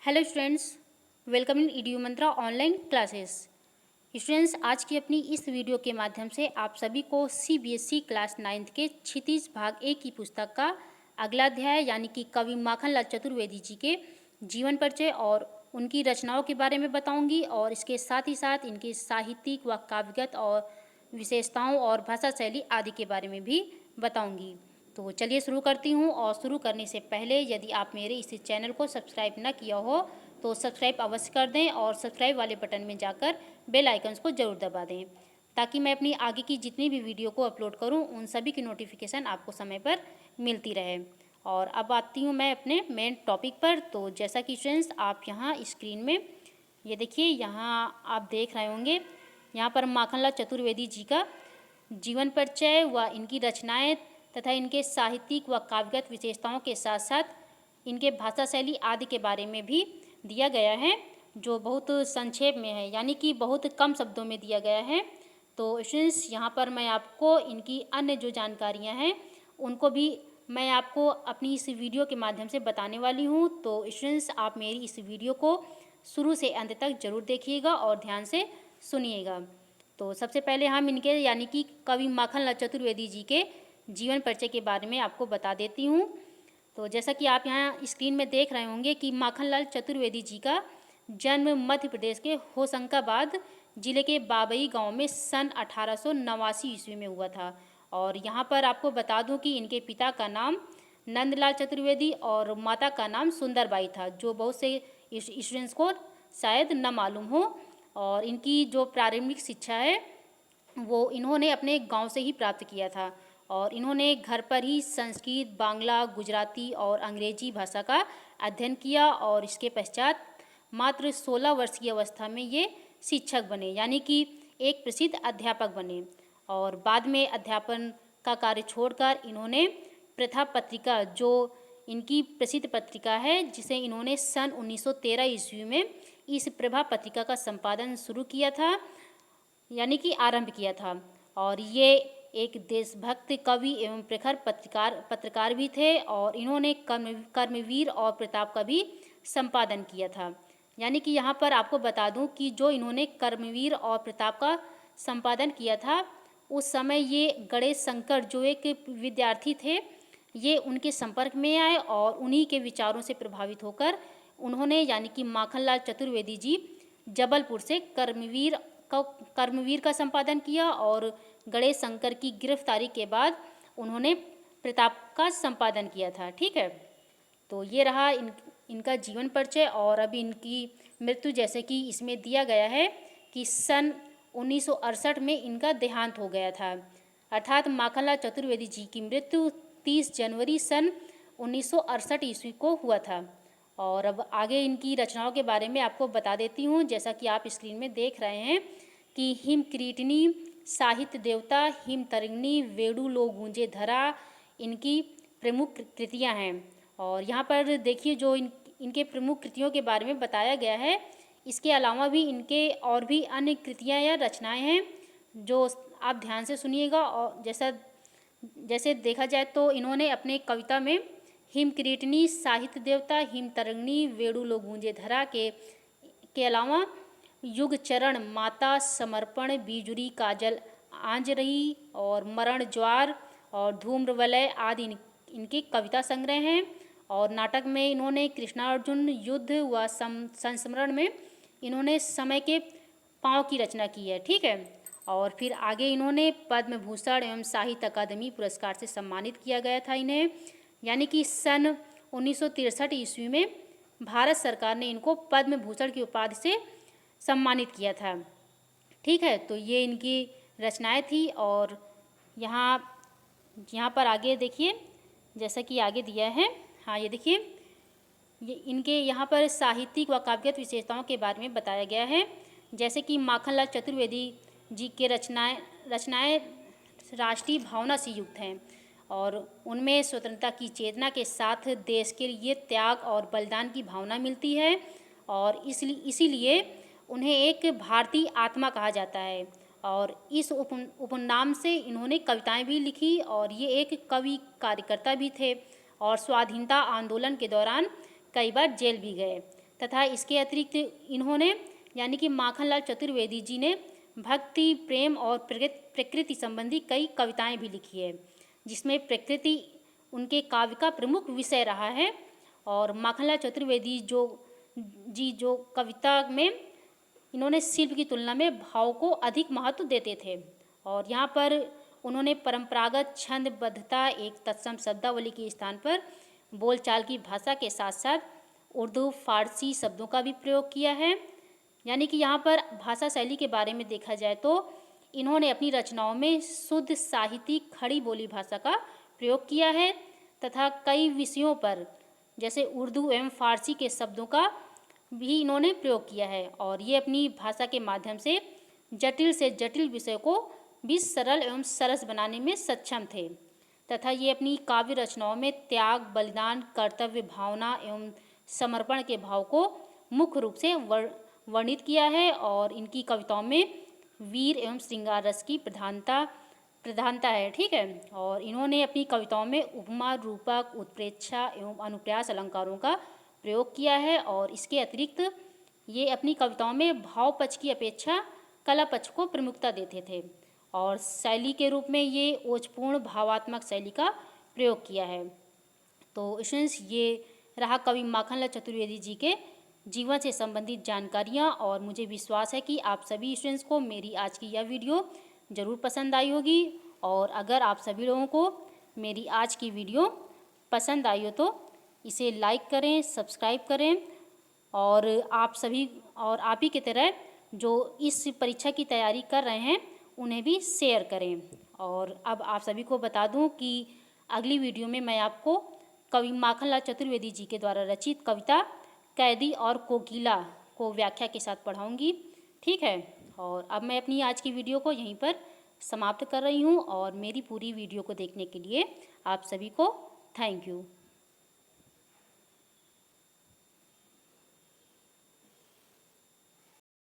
Hello students, welcome in EDU Mantra online classes. Students, आज की अपनी इस वीडियो के माध्यम से आप सभी को सीबीएसई क्लास 9th के क्षितिज भाग ए की पुस्तक का अगला अध्याय यानी कि कवि माखनलाल चतुर्वेदी जी के जीवन परिचय और उनकी रचनाओं के बारे में बताऊंगी और इसके साथ ही साथ इनके साहित्यिक व काव्यगत और विशेषताओं और भाषा शैली आदि के बारे में भी बताऊंगी। तो चलिए शुरू करती हूँ। और शुरू करने से पहले यदि आप मेरे इस चैनल को सब्सक्राइब न किया हो तो सब्सक्राइब अवश्य कर दें और सब्सक्राइब वाले बटन में जाकर बेल आइकन्स को ज़रूर दबा दें ताकि मैं अपनी आगे की जितनी भी वीडियो को अपलोड करूँ उन सभी की नोटिफिकेशन आपको समय पर मिलती रहे। और अब आती हूँ मैं अपने मेन टॉपिक पर। तो जैसा कि स्टूडेंट्स आप यहाँ स्क्रीन में ये देखिए, यहाँ आप देख रहे होंगे, यहाँ पर माखनलाल चतुर्वेदी जी का जीवन परिचय व इनकी रचनाएं तथा इनके साहित्यिक व काव्यगत विशेषताओं के साथ साथ इनके भाषा शैली आदि के बारे में भी दिया गया है, जो बहुत संक्षेप में है, यानी कि बहुत कम शब्दों में दिया गया है। तो स्टूडेंट्स, यहाँ पर मैं आपको इनकी अन्य जो जानकारियाँ हैं उनको भी मैं आपको अपनी इस वीडियो के माध्यम से बताने वाली हूँ। तो स्टूडेंट्स, आप मेरी इस वीडियो को शुरू से अंत तक जरूर देखिएगा और ध्यान से सुनिएगा। तो सबसे पहले हम इनके यानी कि कवि माखनलाल चतुर्वेदी जी के जीवन परिचय के बारे में आपको बता देती हूँ। तो जैसा कि आप यहाँ स्क्रीन में देख रहे होंगे कि माखनलाल चतुर्वेदी जी का जन्म मध्य प्रदेश के होशंगाबाद जिले के बाबई गांव में सन 1889 ईस्वी में हुआ था। और यहाँ पर आपको बता दूं कि इनके पिता का नाम नंदलाल चतुर्वेदी और माता का नाम सुंदरबाई था, जो बहुत से स्टूडेंट्स को शायद न मालूम हो। और इनकी जो प्रारंभिक शिक्षा है वो इन्होंने अपने गांव से ही प्राप्त किया था और इन्होंने घर पर ही संस्कृत, बांग्ला, गुजराती और अंग्रेजी भाषा का अध्ययन किया और इसके पश्चात मात्र 16 वर्ष की अवस्था में ये शिक्षक बने, यानी कि एक प्रसिद्ध अध्यापक बने। और बाद में अध्यापन का कार्य छोड़कर इन्होंने प्रथा पत्रिका, जो इनकी प्रसिद्ध पत्रिका है, जिसे इन्होंने सन 1913 ईस्वी में इस प्रभा पत्रिका का संपादन शुरू किया था, यानी कि आरंभ किया था। और ये एक देशभक्त कवि एवं प्रखर पत्रकार भी थे और इन्होंने कर्मवीर और प्रताप का भी संपादन किया था। यानी कि यहाँ पर आपको बता दूं कि जो इन्होंने कर्मवीर और प्रताप का संपादन किया था, उस समय ये गणेश शंकर जो एक विद्यार्थी थे, ये उनके संपर्क में आए और उन्हीं के विचारों से प्रभावित होकर उन्होंने यानी कि माखनलाल चतुर्वेदी जी जबलपुर से कर्मवीर का संपादन किया और गणेश शंकर की गिरफ्तारी के बाद उन्होंने प्रताप का संपादन किया था। ठीक है, तो ये रहा इनका जीवन परिचय। और अभी इनकी मृत्यु जैसे कि इसमें दिया गया है कि सन 1968 में इनका देहांत हो गया था, अर्थात माखनलाल चतुर्वेदी जी की मृत्यु 30 जनवरी सन 1968 ईस्वी को हुआ था। और अब आगे इनकी रचनाओं के बारे में आपको बता देती हूँ। जैसा कि आप स्क्रीन में देख रहे हैं कि हिम किरीटिनी, साहित्य देवता, हिम तरंगिणी, वेणु लो गूंजे धरा इनकी प्रमुख कृतियाँ हैं। और यहाँ पर देखिए जो इनके प्रमुख कृतियों के बारे में बताया गया है। इसके अलावा भी इनके और भी अन्य कृतियाँ या रचनाएँ हैं जो आप ध्यान से सुनिएगा। और जैसे देखा जाए तो इन्होंने अपने कविता में हिम किरीटिनी, साहित्य देवता, हिम तरंगिणी, वेणु लो गूंजे धरा के अलावा युग चरण, माता, समर्पण, बीजुरी, काजल आंज रही और मरण ज्वार और धूम्र वलय आदि इनके कविता संग्रह हैं। और नाटक में इन्होंने कृष्णार्जुन युद्ध व संस्मरण में इन्होंने समय के पाँव की रचना की है। ठीक है, और फिर आगे इन्होंने पद्म भूषण एवं साहित्य अकादमी पुरस्कार से सम्मानित किया गया था इन्हें, यानी कि सन 1963 ईस्वी में भारत सरकार ने इनको पद्म भूषण की उपाधि से सम्मानित किया था। ठीक है, तो ये इनकी रचनाएं थी। और यहाँ पर आगे देखिए, जैसा कि आगे दिया है, हाँ ये देखिए, ये इनके यहाँ पर साहित्यिक व काव्यगत विशेषताओं के बारे में बताया गया है। जैसे कि माखनलाल चतुर्वेदी जी के रचनाएं राष्ट्रीय भावना से युक्त हैं और उनमें स्वतंत्रता की चेतना के साथ देश के लिए त्याग और बलिदान की भावना मिलती है और इसीलिए उन्हें एक भारतीय आत्मा कहा जाता है। और इस उपनाम से इन्होंने कविताएं भी लिखी और ये एक कवि कार्यकर्ता भी थे और स्वाधीनता आंदोलन के दौरान कई बार जेल भी गए तथा इसके अतिरिक्त इन्होंने यानी कि माखनलाल चतुर्वेदी जी ने भक्ति, प्रेम और प्रकृति संबंधी कई कविताएं भी लिखी है, जिसमें प्रकृति उनके काव्य का प्रमुख विषय रहा है। और माखनलाल चतुर्वेदी जो कविता में इन्होंने शिल्प की तुलना में भाव को अधिक महत्व देते थे। और यहाँ पर उन्होंने परंपरागत छंदबद्धता, एक तत्सम शब्दावली के स्थान पर बोलचाल की भाषा के साथ साथ उर्दू, फारसी शब्दों का भी प्रयोग किया है। यानी कि यहाँ पर भाषा शैली के बारे में देखा जाए तो इन्होंने अपनी रचनाओं में शुद्ध साहित्यिक खड़ी बोली भाषा का प्रयोग किया है तथा कई विषयों पर जैसे उर्दू एवं फारसी के शब्दों का भी इन्होंने प्रयोग किया है। और ये अपनी भाषा के माध्यम से जटिल विषय को भी सरल एवं सरस बनाने में सक्षम थे तथा ये अपनी काव्य रचनाओं में त्याग, बलिदान, कर्तव्य भावना एवं समर्पण के भाव को मुख्य रूप से वर्णित किया है। और इनकी कविताओं में वीर एवं श्रृंगार रस की प्रधानता है। ठीक है। और इन्होंने अपनी कविताओं में उपमा, रूपक, उत्प्रेक्षा एवं अनुप्रास अलंकारों का प्रयोग किया है। और इसके अतिरिक्त ये अपनी कविताओं में भाव पक्ष की अपेक्षा कला पक्ष को प्रमुखता देते थे और शैली के रूप में ये ओजपूर्ण भावात्मक शैली का प्रयोग किया है। तो स्टूडेंट्स, ये रहा कवि माखनलाल चतुर्वेदी जी के जीवन से संबंधित जानकारियाँ और मुझे विश्वास है कि आप सभी स्टूडेंट्स को मेरी आज की यह वीडियो ज़रूर पसंद आई होगी। और अगर आप सभी लोगों को मेरी आज की वीडियो पसंद आई हो तो इसे लाइक करें, सब्सक्राइब करें और आप ही की तरह जो इस परीक्षा की तैयारी कर रहे हैं उन्हें भी शेयर करें। और अब आप सभी को बता दूं कि अगली वीडियो में मैं आपको कवि माखनलाल चतुर्वेदी जी के द्वारा रचित कविता कैदी और कोकिला को व्याख्या के साथ पढ़ाऊंगी। ठीक है। और अब मैं अपनी आज की वीडियो को यहीं पर समाप्त कर रही हूँ और मेरी पूरी वीडियो को देखने के लिए आप सभी को थैंक यू।